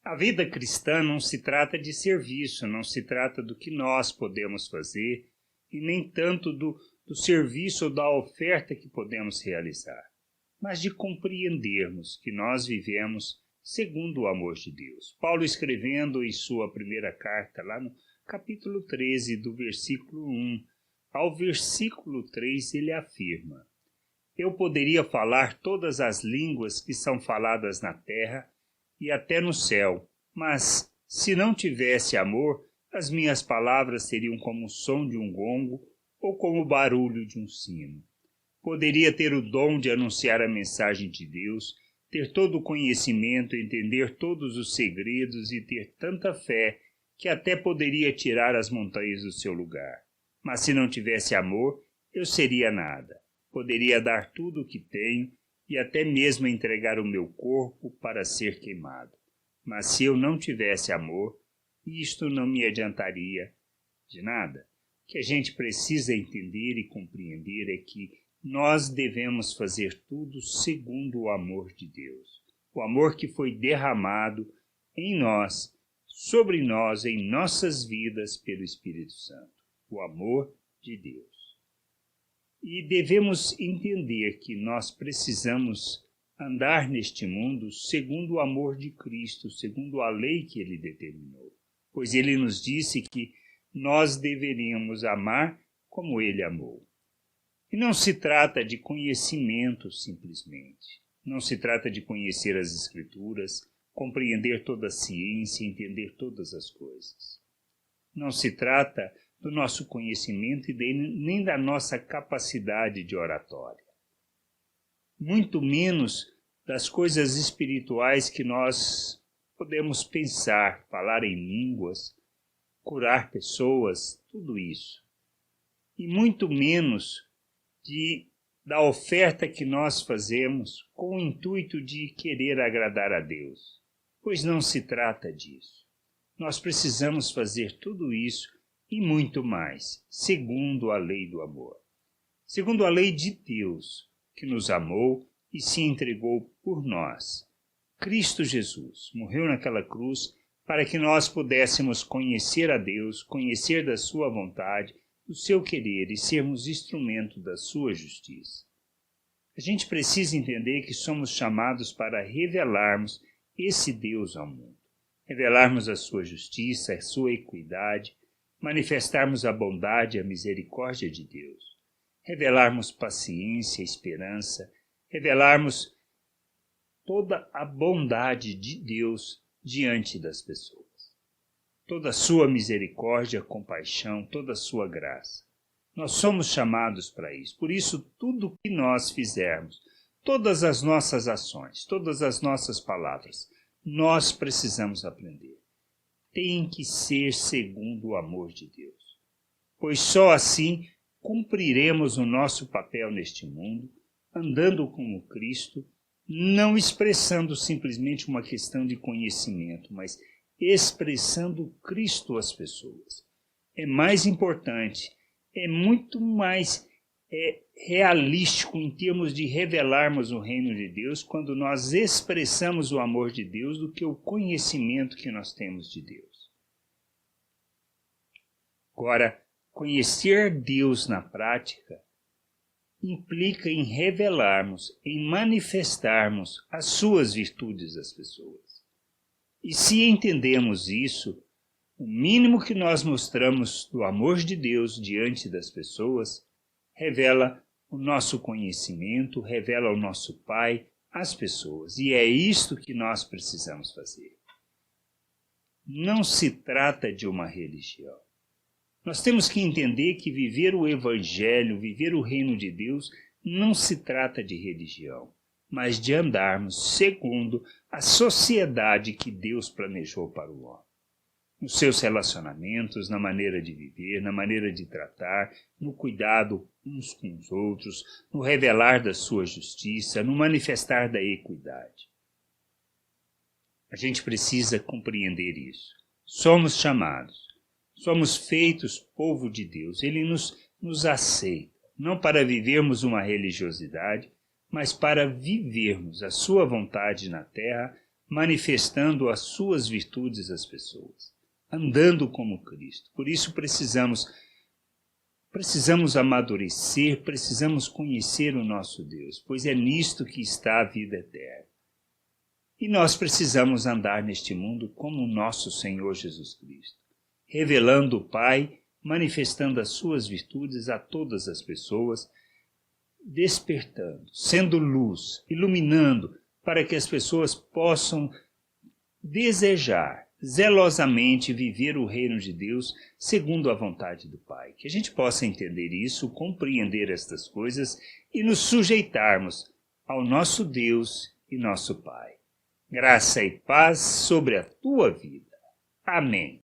A vida cristã não se trata de serviço, não se trata do que nós podemos fazer e nem tanto do serviço ou da oferta que podemos realizar, mas de compreendermos que nós vivemos segundo o amor de Deus. Paulo, escrevendo em sua primeira carta, lá no capítulo 13, do versículo 1 ao versículo 3, ele afirma: Eu poderia falar todas as línguas que são faladas na terra e até no céu, mas se não tivesse amor, as minhas palavras seriam como o som de um gongo ou como o barulho de um sino. Poderia ter o dom de anunciar a mensagem de Deus, ter todo o conhecimento, entender todos os segredos e ter tanta fé que até poderia tirar as montanhas do seu lugar. Mas se não tivesse amor, eu seria nada. Poderia dar tudo o que tenho e até mesmo entregar o meu corpo para ser queimado. Mas se eu não tivesse amor, isto não me adiantaria de nada. O que a gente precisa entender e compreender é que nós devemos fazer tudo segundo o amor de Deus. O amor que foi derramado em nós, sobre nós, em nossas vidas pelo Espírito Santo. O amor de Deus. E devemos entender que nós precisamos andar neste mundo segundo o amor de Cristo, segundo a lei que Ele determinou. Pois Ele nos disse que nós deveríamos amar como Ele amou. E não se trata de conhecimento simplesmente. Não se trata de conhecer as Escrituras, compreender toda a ciência, entender todas as coisas. Não se trata do nosso conhecimento e nem da nossa capacidade de oratória. Muito menos das coisas espirituais que nós podemos pensar, falar em línguas, curar pessoas, tudo isso. E muito menos da oferta que nós fazemos com o intuito de querer agradar a Deus, pois não se trata disso. Nós precisamos fazer tudo isso e muito mais, segundo a lei do amor. Segundo a lei de Deus, que nos amou e se entregou por nós. Cristo Jesus morreu naquela cruz para que nós pudéssemos conhecer a Deus, conhecer da sua vontade, do seu querer e sermos instrumento da sua justiça. A gente precisa entender que somos chamados para revelarmos esse Deus ao mundo. Revelarmos a sua justiça, a sua equidade, manifestarmos a bondade e a misericórdia de Deus. Revelarmos paciência, esperança, revelarmos toda a bondade de Deus diante das pessoas. Toda a sua misericórdia, compaixão, toda a sua graça. Nós somos chamados para isso. Por isso, tudo que nós fizermos, todas as nossas ações, todas as nossas palavras, nós precisamos aprender. Tem que ser segundo o amor de Deus. Pois só assim cumpriremos o nosso papel neste mundo, andando como Cristo, não expressando simplesmente uma questão de conhecimento, mas expressando Cristo às pessoas. É mais importante, é muito mais realístico em termos de revelarmos o reino de Deus quando nós expressamos o amor de Deus do que o conhecimento que nós temos de Deus. Agora, conhecer Deus na prática implica em revelarmos, em manifestarmos as suas virtudes às pessoas. E se entendemos isso, o mínimo que nós mostramos do amor de Deus diante das pessoas revela o nosso conhecimento, revela o nosso Pai às pessoas. E é isto que nós precisamos fazer. Não se trata de uma religião. Nós temos que entender que viver o Evangelho, viver o reino de Deus, não se trata de religião, mas de andarmos segundo a sociedade que Deus planejou para o homem. Nos seus relacionamentos, na maneira de viver, na maneira de tratar, no cuidado uns com os outros, no revelar da sua justiça, no manifestar da equidade. A gente precisa compreender isso. Somos chamados, somos feitos povo de Deus. Ele nos aceita, não para vivermos uma religiosidade, mas para vivermos a sua vontade na terra, manifestando as suas virtudes às pessoas, andando como Cristo. Por isso precisamos amadurecer, precisamos conhecer o nosso Deus, pois é nisto que está a vida eterna. E nós precisamos andar neste mundo como o nosso Senhor Jesus Cristo, revelando o Pai, manifestando as suas virtudes a todas as pessoas, despertando, sendo luz, iluminando, para que as pessoas possam desejar zelosamente viver o reino de Deus segundo a vontade do Pai. Que a gente possa entender isso, compreender estas coisas e nos sujeitarmos ao nosso Deus e nosso Pai. Graça e paz sobre a tua vida. Amém.